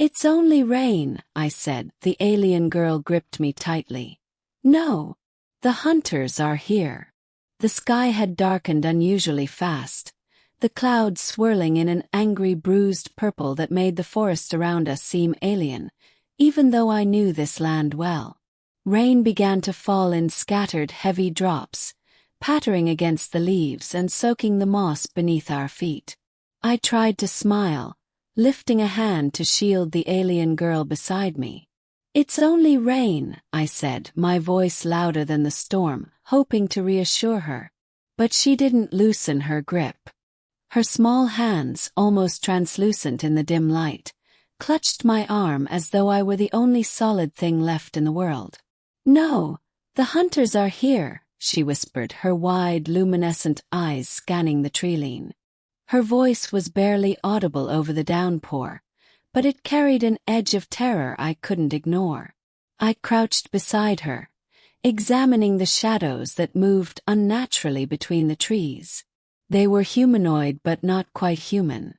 It's only rain, I said. The alien girl gripped me tightly. No. The hunters are here. The sky had darkened unusually fast, the clouds swirling in an angry bruised purple that made the forest around us seem alien, even though I knew this land well. Rain began to fall in scattered, heavy drops, pattering against the leaves and soaking the moss beneath our feet. I tried to smile, lifting a hand to shield the alien girl beside me. It's only rain, I said, my voice louder than the storm, hoping to reassure her. But she didn't loosen her grip. Her small hands, almost translucent in the dim light, clutched my arm as though I were the only solid thing left in the world. No, the hunters are here, she whispered, her wide, luminescent eyes scanning the treeline. Her voice was barely audible over the downpour, but it carried an edge of terror I couldn't ignore. I crouched beside her, examining the shadows that moved unnaturally between the trees. They were humanoid but not quite human.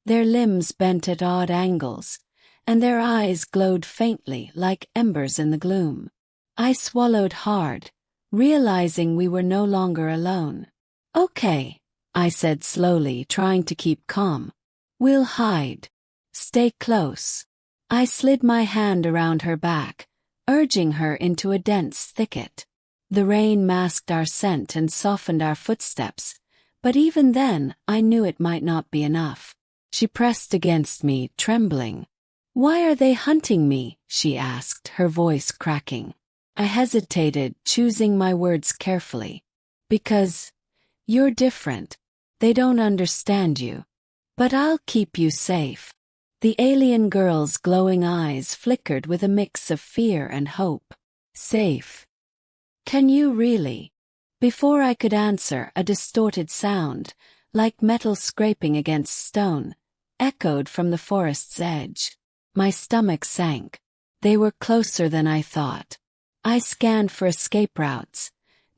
Their limbs bent at odd angles, and their eyes glowed faintly like embers in the gloom. I swallowed hard, realizing we were no longer alone. Okay, I said slowly, trying to keep calm. We'll hide. Stay close. I slid my hand around her back, urging her into a dense thicket. The rain masked our scent and softened our footsteps, but even then I knew it might not be enough. She pressed against me, trembling. Why are they hunting me? She asked, her voice cracking. I hesitated, choosing my words carefully. Because you're different. They don't understand you. But I'll keep you safe. The alien girl's glowing eyes flickered with a mix of fear and hope. Safe. Can you really? Before I could answer, a distorted sound, like metal scraping against stone, echoed from the forest's edge. My stomach sank. They were closer than I thought. I scanned for escape routes,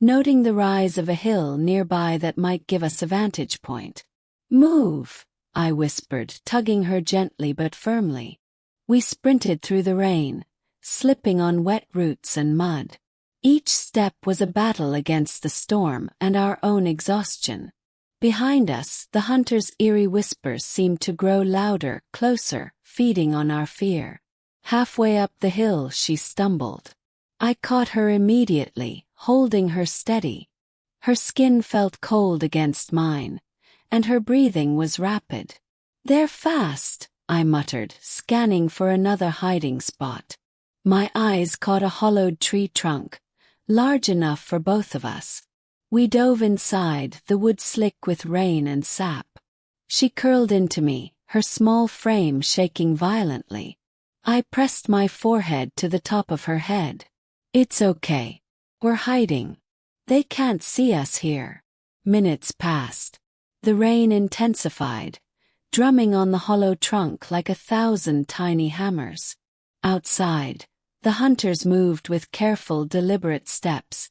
noting the rise of a hill nearby that might give us a vantage point. Move, I whispered, tugging her gently but firmly. We sprinted through the rain, slipping on wet roots and mud. Each step was a battle against the storm and our own exhaustion. Behind us, the hunter's eerie whispers seemed to grow louder, closer, feeding on our fear. Halfway up the hill, she stumbled. I caught her immediately, holding her steady. Her skin felt cold against mine, and her breathing was rapid. They're fast, I muttered, scanning for another hiding spot. My eyes caught a hollowed tree trunk, large enough for both of us. We dove inside, the wood slick with rain and sap. She curled into me, her small frame shaking violently. I pressed my forehead to the top of her head. It's okay. We're hiding. They can't see us here. Minutes passed. The rain intensified, drumming on the hollow trunk like 1,000 tiny hammers. Outside, the hunters moved with careful, deliberate steps,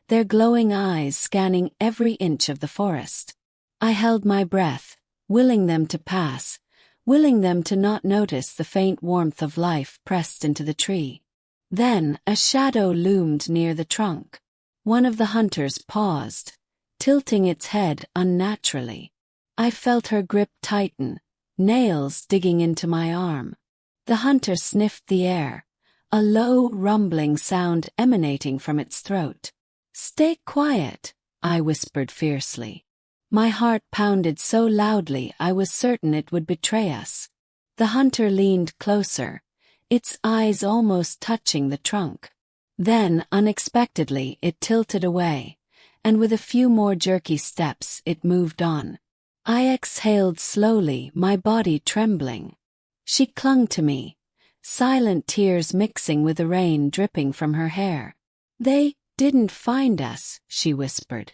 their glowing eyes scanning every inch of the forest. I held my breath, willing them to pass, willing them to not notice the faint warmth of life pressed into the tree. Then, a shadow loomed near the trunk. One of the hunters paused, tilting its head unnaturally. I felt her grip tighten, nails digging into my arm. The hunter sniffed the air, a low, rumbling sound emanating from its throat. Stay quiet, I whispered fiercely. My heart pounded so loudly I was certain it would betray us. The hunter leaned closer, its eyes almost touching the trunk. Then, unexpectedly, it tilted away, and with a few more jerky steps it moved on. I exhaled slowly, my body trembling. She clung to me, silent tears mixing with the rain dripping from her hair. They didn't find us, she whispered.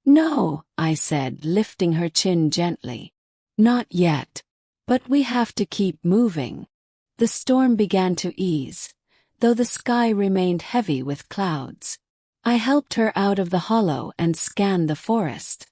No, I said, lifting her chin gently. Not yet. But we have to keep moving. The storm began to ease, though the sky remained heavy with clouds. I helped her out of the hollow and scanned the forest.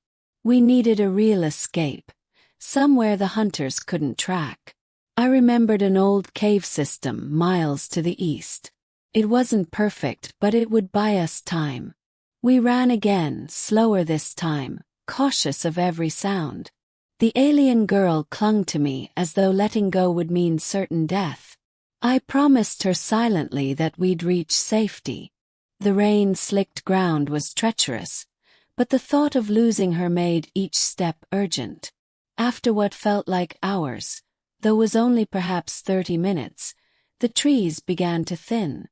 We needed a real escape, somewhere the hunters couldn't track. I remembered an old cave system miles to the east. It wasn't perfect, but it would buy us time. We ran again, slower this time, cautious of every sound. The alien girl clung to me as though letting go would mean certain death. I promised her silently that we'd reach safety. The rain-slicked ground was treacherous, but the thought of losing her made each step urgent. After what felt like hours, though was only perhaps 30 minutes, the trees began to thin.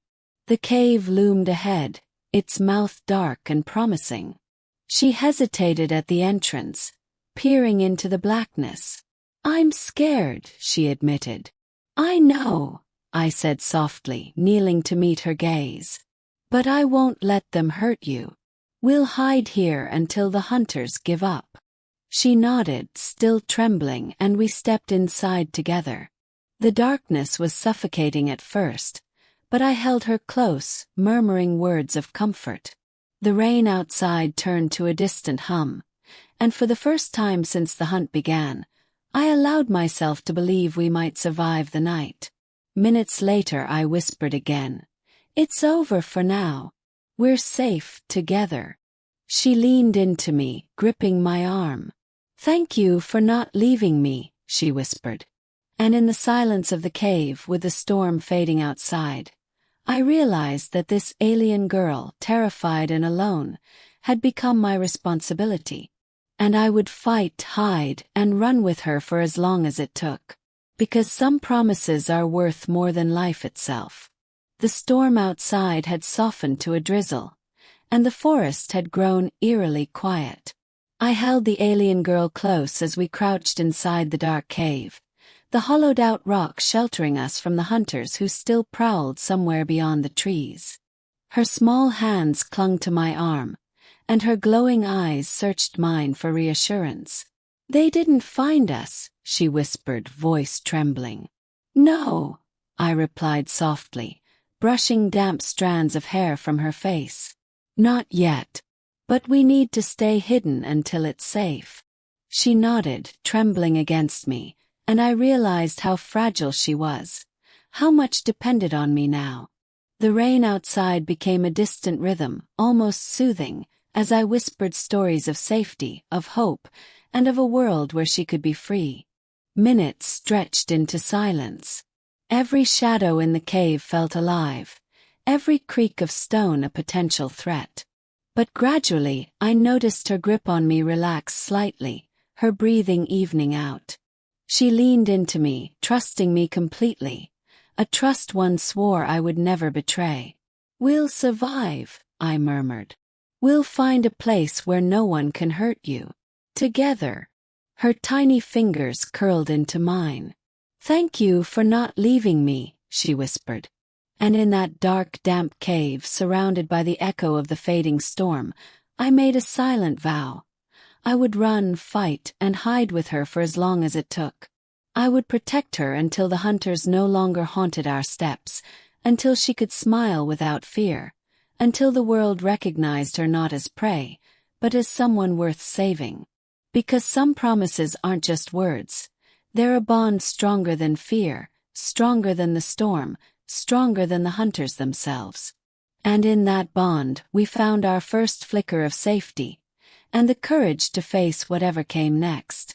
The cave loomed ahead, its mouth dark and promising. She hesitated at the entrance, peering into the blackness. "I'm scared," she admitted. "I know," I said softly, kneeling to meet her gaze. "But I won't let them hurt you. We'll hide here until the hunters give up." She nodded, still trembling, and we stepped inside together. The darkness was suffocating at first, but I held her close, murmuring words of comfort. The rain outside turned to a distant hum, and for the first time since the hunt began, I allowed myself to believe we might survive the night. Minutes later I whispered again, "It's over for now. We're safe together." She leaned into me, gripping my arm. "Thank you for not leaving me," she whispered. And in the silence of the cave, with the storm fading outside, I realized that this alien girl, terrified and alone, had become my responsibility. And I would fight, hide, and run with her for as long as it took. Because some promises are worth more than life itself. The storm outside had softened to a drizzle, and the forest had grown eerily quiet. I held the alien girl close as we crouched inside the dark cave, the hollowed-out rock sheltering us from the hunters who still prowled somewhere beyond the trees. Her small hands clung to my arm, and her glowing eyes searched mine for reassurance. "They didn't find us," she whispered, voice trembling. "No," I replied softly, brushing damp strands of hair from her face. "Not yet. But we need to stay hidden until it's safe." She nodded, trembling against me, and I realized how fragile she was, how much depended on me now. The rain outside became a distant rhythm, almost soothing, as I whispered stories of safety, of hope, and of a world where she could be free. Minutes stretched into silence. Every shadow in the cave felt alive, every creak of stone a potential threat. But gradually, I noticed her grip on me relax slightly, her breathing evening out. She leaned into me, trusting me completely, a trust one swore I would never betray. "We'll survive," I murmured. "We'll find a place where no one can hurt you. Together." Her tiny fingers curled into mine. "Thank you for not leaving me," she whispered. And in that dark, damp cave, surrounded by the echo of the fading storm, I made a silent vow. I would run, fight, and hide with her for as long as it took. I would protect her until the hunters no longer haunted our steps, until she could smile without fear, until the world recognized her not as prey, but as someone worth saving. Because some promises aren't just words. They're a bond stronger than fear, stronger than the storm, stronger than the hunters themselves. And in that bond, we found our first flicker of safety, and the courage to face whatever came next.